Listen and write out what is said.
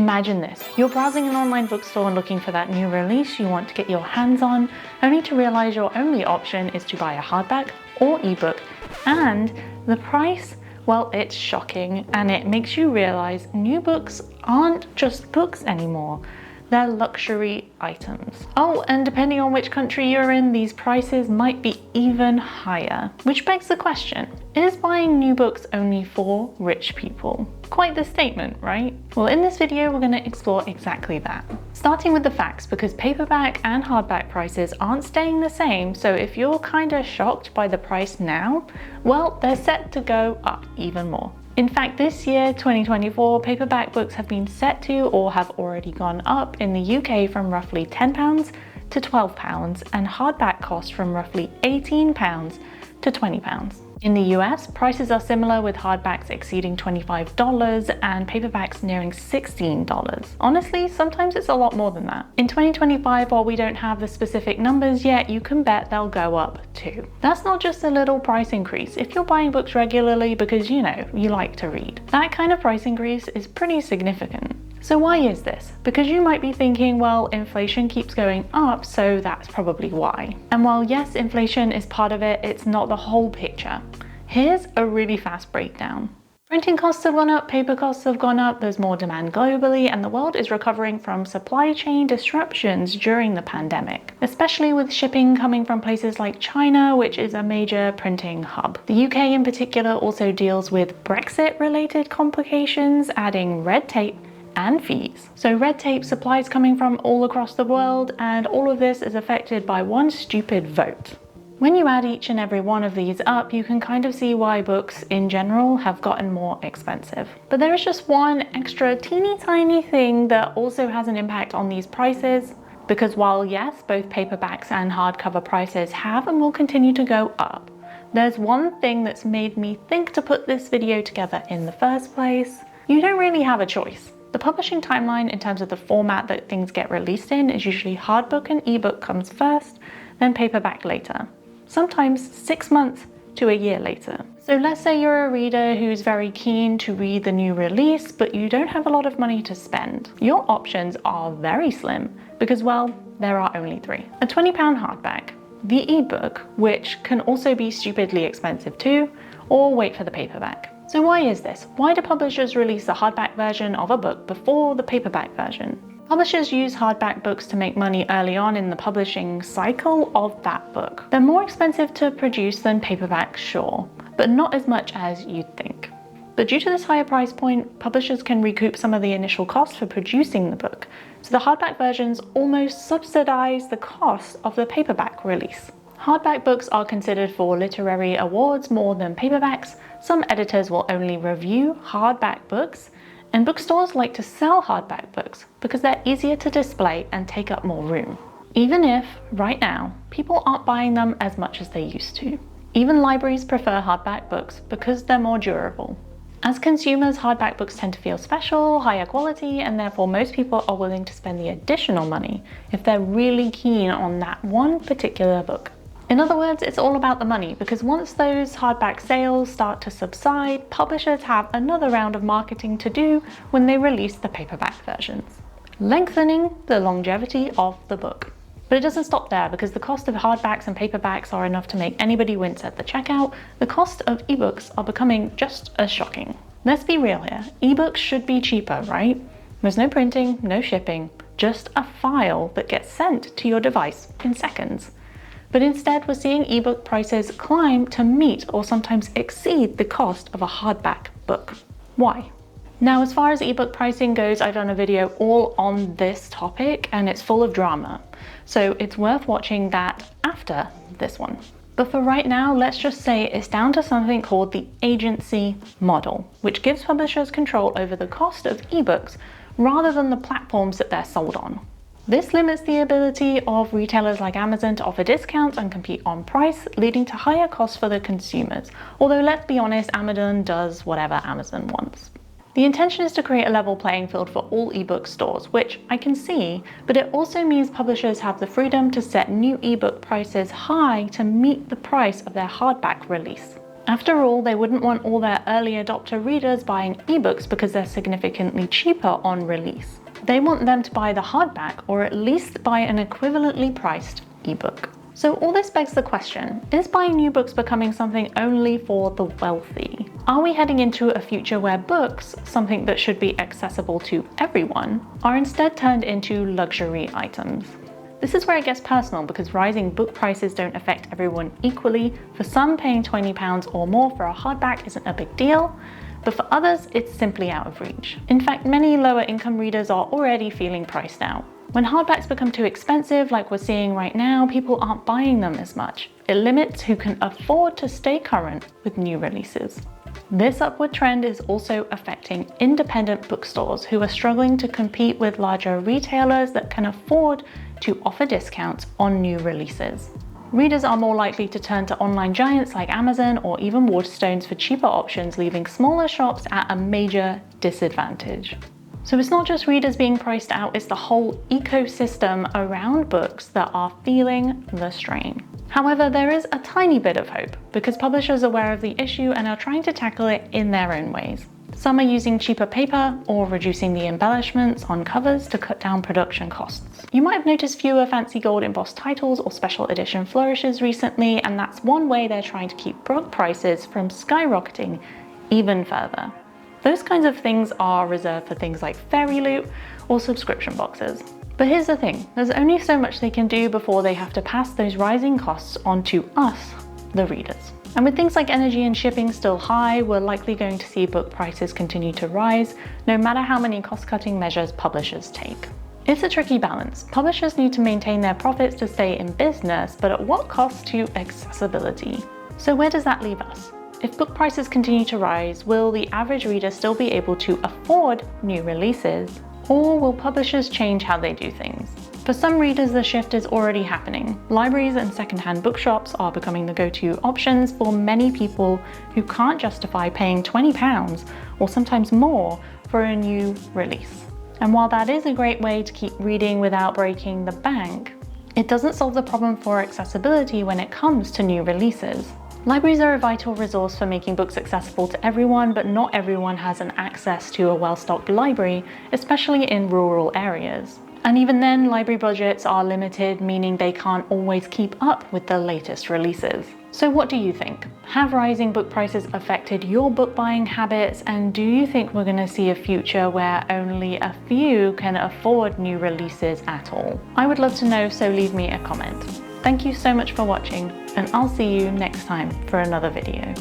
Imagine this, you're browsing an online bookstore and looking for that new release you want to get your hands on, only to realize your only option is to buy a hardback or ebook, and the price, well, it's shocking, and it makes you realize new books aren't just books anymore. They're luxury items. Oh, and depending on which country you're in, these prices might be even higher. Which begs the question, is buying new books only for rich people? Quite the statement, right? Well, in this video, we're gonna explore exactly that. Starting with the facts, because paperback and hardback prices aren't staying the same, so if you're kinda shocked by the price now, well, they're set to go up even more. In fact, this year, 2024, paperback books have been set to or have already gone up in the UK from roughly £10 to £12, and hardback cost from roughly £18 to £20. In the US, prices are similar, with hardbacks exceeding $25 and paperbacks nearing $16. Honestly, sometimes it's a lot more than that. In 2025, while we don't have the specific numbers yet, you can bet they'll go up too. That's not just a little price increase. If you're buying books regularly because, you like to read, that kind of price increase is pretty significant. So why is this? Because you might be thinking, well, inflation keeps going up, so that's probably why. And while yes, inflation is part of it, it's not the whole picture. Here's a really fast breakdown. Printing costs have gone up, paper costs have gone up, there's more demand globally, and the world is recovering from supply chain disruptions during the pandemic, especially with shipping coming from places like China, which is a major printing hub. The UK in particular also deals with Brexit-related complications, adding red tape and fees. So red tape, supplies coming from all across the world, and all of this is affected by one stupid vote. When you add each and every one of these up, you can kind of see why books in general have gotten more expensive. But there is just one extra teeny tiny thing that also has an impact on these prices, because while yes, both paperbacks and hardcover prices have and will continue to go up, there's one thing that's made me think to put this video together in the first place. You don't really have a choice. The publishing timeline in terms of the format that things get released in is usually hardbook and ebook comes first, then paperback later. Sometimes 6 months to a year later. So let's say you're a reader who's very keen to read the new release, but you don't have a lot of money to spend. Your options are very slim because, well, there are only three. A £20 hardback, the ebook, which can also be stupidly expensive too, or wait for the paperback. So why is this? Why do publishers release the hardback version of a book before the paperback version? Publishers use hardback books to make money early on in the publishing cycle of that book. They're more expensive to produce than paperbacks, sure, but not as much as you'd think. But due to this higher price point, publishers can recoup some of the initial costs for producing the book, so the hardback versions almost subsidize the cost of the paperback release. Hardback books are considered for literary awards more than paperbacks. Some editors will only review hardback books, and bookstores like to sell hardback books because they're easier to display and take up more room. Even if, right now, people aren't buying them as much as they used to. Even libraries prefer hardback books because they're more durable. As consumers, hardback books tend to feel special, higher quality, and therefore most people are willing to spend the additional money if they're really keen on that one particular book. In other words, it's all about the money, because once those hardback sales start to subside, publishers have another round of marketing to do when they release the paperback versions, lengthening the longevity of the book. But it doesn't stop there, because the cost of hardbacks and paperbacks are enough to make anybody wince at the checkout. The cost of ebooks are becoming just as shocking. Let's be real here, ebooks should be cheaper, right? There's no printing, no shipping, just a file that gets sent to your device in seconds. But instead, we're seeing ebook prices climb to meet or sometimes exceed the cost of a hardback book. Why? Now, as far as ebook pricing goes, I've done a video all on this topic and it's full of drama. So it's worth watching that after this one. But for right now, let's just say it's down to something called the agency model, which gives publishers control over the cost of ebooks rather than the platforms that they're sold on. This limits the ability of retailers like Amazon to offer discounts and compete on price, leading to higher costs for the consumers. Although let's be honest, Amazon does whatever Amazon wants. The intention is to create a level playing field for all ebook stores, which I can see, but it also means publishers have the freedom to set new ebook prices high to meet the price of their hardback release. After all, they wouldn't want all their early adopter readers buying ebooks because they're significantly cheaper on release. They want them to buy the hardback or at least buy an equivalently priced ebook. So all this begs the question, is buying new books becoming something only for the wealthy? Are we heading into a future where books, something that should be accessible to everyone, are instead turned into luxury items? This is where it gets personal because rising book prices don't affect everyone equally. For some, paying £20 or more for a hardback isn't a big deal, but for others, it's simply out of reach. In fact, many lower income readers are already feeling priced out. When hardbacks become too expensive, like we're seeing right now, people aren't buying them as much. It limits who can afford to stay current with new releases. This upward trend is also affecting independent bookstores who are struggling to compete with larger retailers that can afford to offer discounts on new releases. Readers are more likely to turn to online giants like Amazon or even Waterstones for cheaper options, leaving smaller shops at a major disadvantage. So it's not just readers being priced out, it's the whole ecosystem around books that are feeling the strain. However, there is a tiny bit of hope because publishers are aware of the issue and are trying to tackle it in their own ways. Some are using cheaper paper or reducing the embellishments on covers to cut down production costs. You might have noticed fewer fancy gold embossed titles or special edition flourishes recently, and that's one way they're trying to keep book prices from skyrocketing even further. Those kinds of things are reserved for things like fairy loot or subscription boxes. But here's the thing, there's only so much they can do before they have to pass those rising costs on to us, the readers. And with things like energy and shipping still high, we're likely going to see book prices continue to rise, no matter how many cost-cutting measures publishers take. It's a tricky balance. Publishers need to maintain their profits to stay in business, but at what cost to accessibility? So where does that leave us? If book prices continue to rise, will the average reader still be able to afford new releases? Or will publishers change how they do things? For some readers, the shift is already happening. Libraries and secondhand bookshops are becoming the go-to options for many people who can't justify paying £20 or sometimes more for a new release. And while that is a great way to keep reading without breaking the bank, it doesn't solve the problem for accessibility when it comes to new releases. Libraries are a vital resource for making books accessible to everyone, but not everyone has an access to a well-stocked library, especially in rural areas. And even then, library budgets are limited, meaning they can't always keep up with the latest releases. So what do you think? Have rising book prices affected your book buying habits? And do you think we're going to see a future where only a few can afford new releases at all? I would love to know, so leave me a comment. Thank you so much for watching, and I'll see you next time for another video.